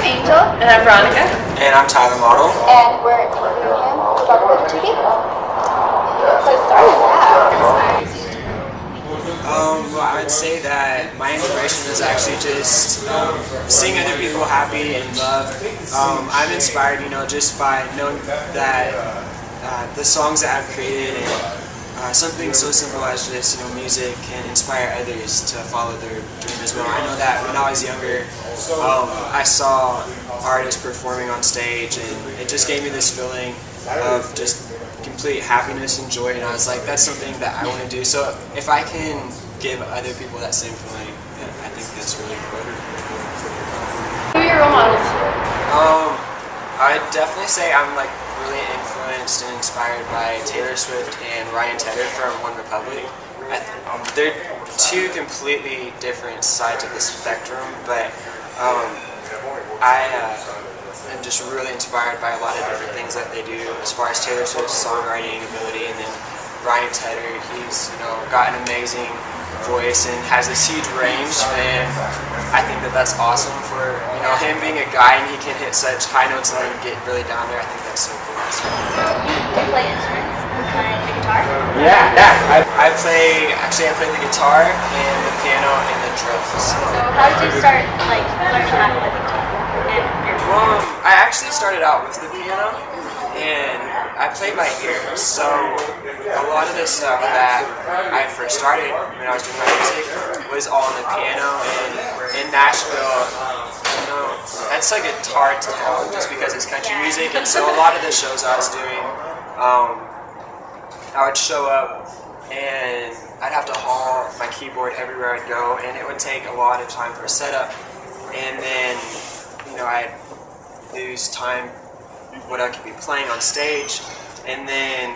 name's Angel. And I'm Veronica. And I'm Tyler Matl. And we're interviewing him for BubbleGlitterTV. So start with that. Well, I'd say that my inspiration is actually just seeing other people happy and love. I'm inspired, just by knowing that the songs that I've created and something so simple as just music can inspire others to follow their dream as well. I know that when I was younger, I saw artists performing on stage, and it just gave me this feeling of just complete happiness and joy, and I was like, that's something that I want to do. So if I can give other people that same feeling, I think that's really important. Who are your role models? I'd definitely say I'm really influenced and inspired by Taylor Swift and Ryan Tedder from One Republic. They're two completely different sides of the spectrum, but I am just really inspired by a lot of different things that they do as far as Taylor Swift's songwriting ability, and then Ryan Tedder, he's got an amazing voice and has this huge range, and I think that that's awesome for him being a guy, and he can hit such high notes and then get really down there. I think that's so cool. So you play instruments? You play the guitar? Yeah. I play the guitar and the piano and the drums. So how did you start learning how to play the guitar? Well, I actually started out with the piano, and I played by ear. So a lot of the stuff that I first started when I was doing my music was all on the piano. And in Nashville, that's a hard to tell just because it's country music. And so a lot of the shows I was doing, I would show up and I'd have to haul my keyboard everywhere I'd go, and it would take a lot of time for a setup. And then I'd lose time what I could be playing on stage, and then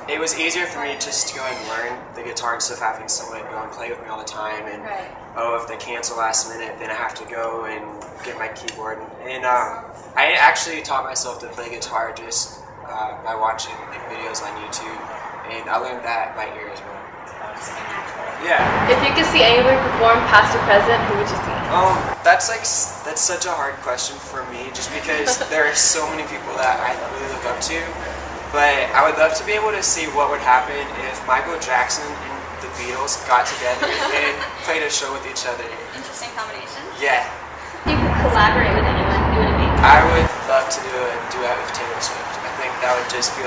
it was easier for me just to go and learn the guitar instead of having someone go and play with me all the time. And if they cancel last minute, then I have to go and get my keyboard. And I actually taught myself to play guitar just by watching videos on YouTube, and I learned that by ear as well. Yeah. If you could see anybody perform past or present, who would you see? That's such a hard question for me, just because there are so many people that I really look up to. But I would love to be able to see what would happen if Michael Jackson and the Beatles got together and played a show with each other. Interesting combination. Yeah. If you could collaborate with anyone, who would it be? I would love to do a duet with Taylor Swift. I think that would just be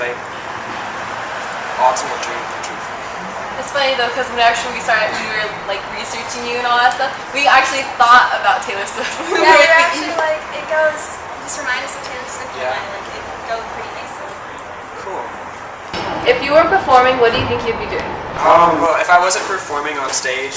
ultimate dream come true for me. It's funny though, because when we were researching you and all that stuff, we actually thought about Taylor Swift. Yeah, we're actually it goes, just remind us of Taylor Swift. Yeah. It goes pretty nicely. Cool. If you were performing, what do you think you'd be doing? Well, if I wasn't performing on stage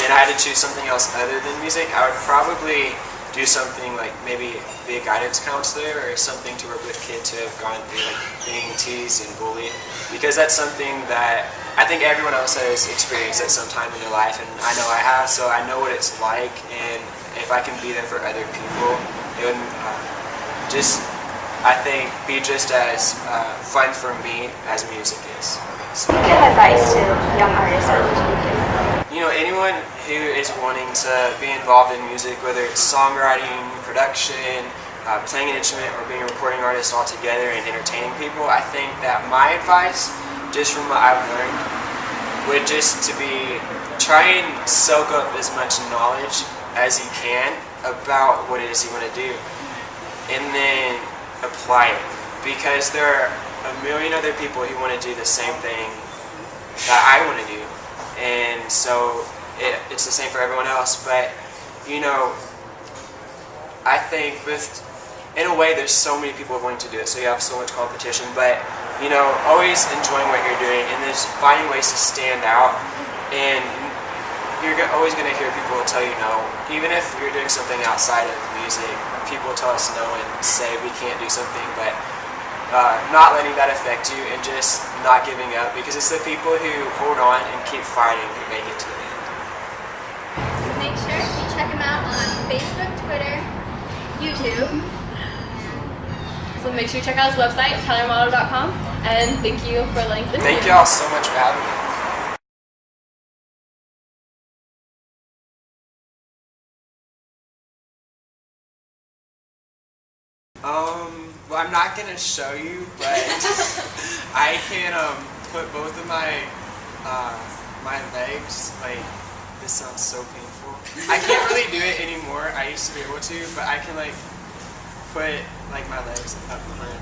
and I had to choose something else other than music, I would probably do something like maybe be a guidance counselor or something to work with kids who have gone through being teased and bullied, because that's something that I think everyone else has experienced at some time in their life, and I know I have, so I know what it's like, and if I can be there for other people, it would I think, be just as fun for me as music is. So, what kind of advice to young artists or anyone who is wanting to be involved in music, whether it's songwriting, production, playing an instrument, or being a recording artist all together and entertaining people, I think that my advice, just from what I've learned, would just to be try and soak up as much knowledge as you can about what it is you want to do, and then apply it, because there are a million other people who want to do the same thing that I want to do, and so it's the same for everyone else. But I think in a way there's so many people wanting to do it, so you have so much competition, but always enjoying what you're doing and just finding ways to stand out. And you're always going to hear people tell you no, even if you're doing something outside of music. People tell us no and say we can't do something, but not letting that affect you and just not giving up, because it's the people who hold on and keep fighting who make it to the end. So make sure you check him out on Facebook, Twitter, YouTube. So make sure you check out his website, tylermatl.com, and thank you for letting us in. Thank y'all so much for having me. Well, I'm not gonna show you, but I can put both of my my legs. Like, this sounds so painful. I can't really do it anymore. I used to be able to, but I can like put like my legs up behind.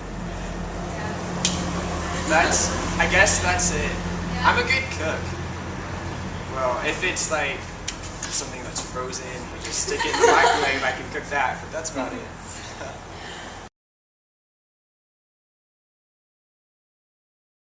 I guess that's it. Yeah. I'm a good cook. Well, if it's like something that's frozen, you just stick it in the microwave, I can cook that. But that's about it.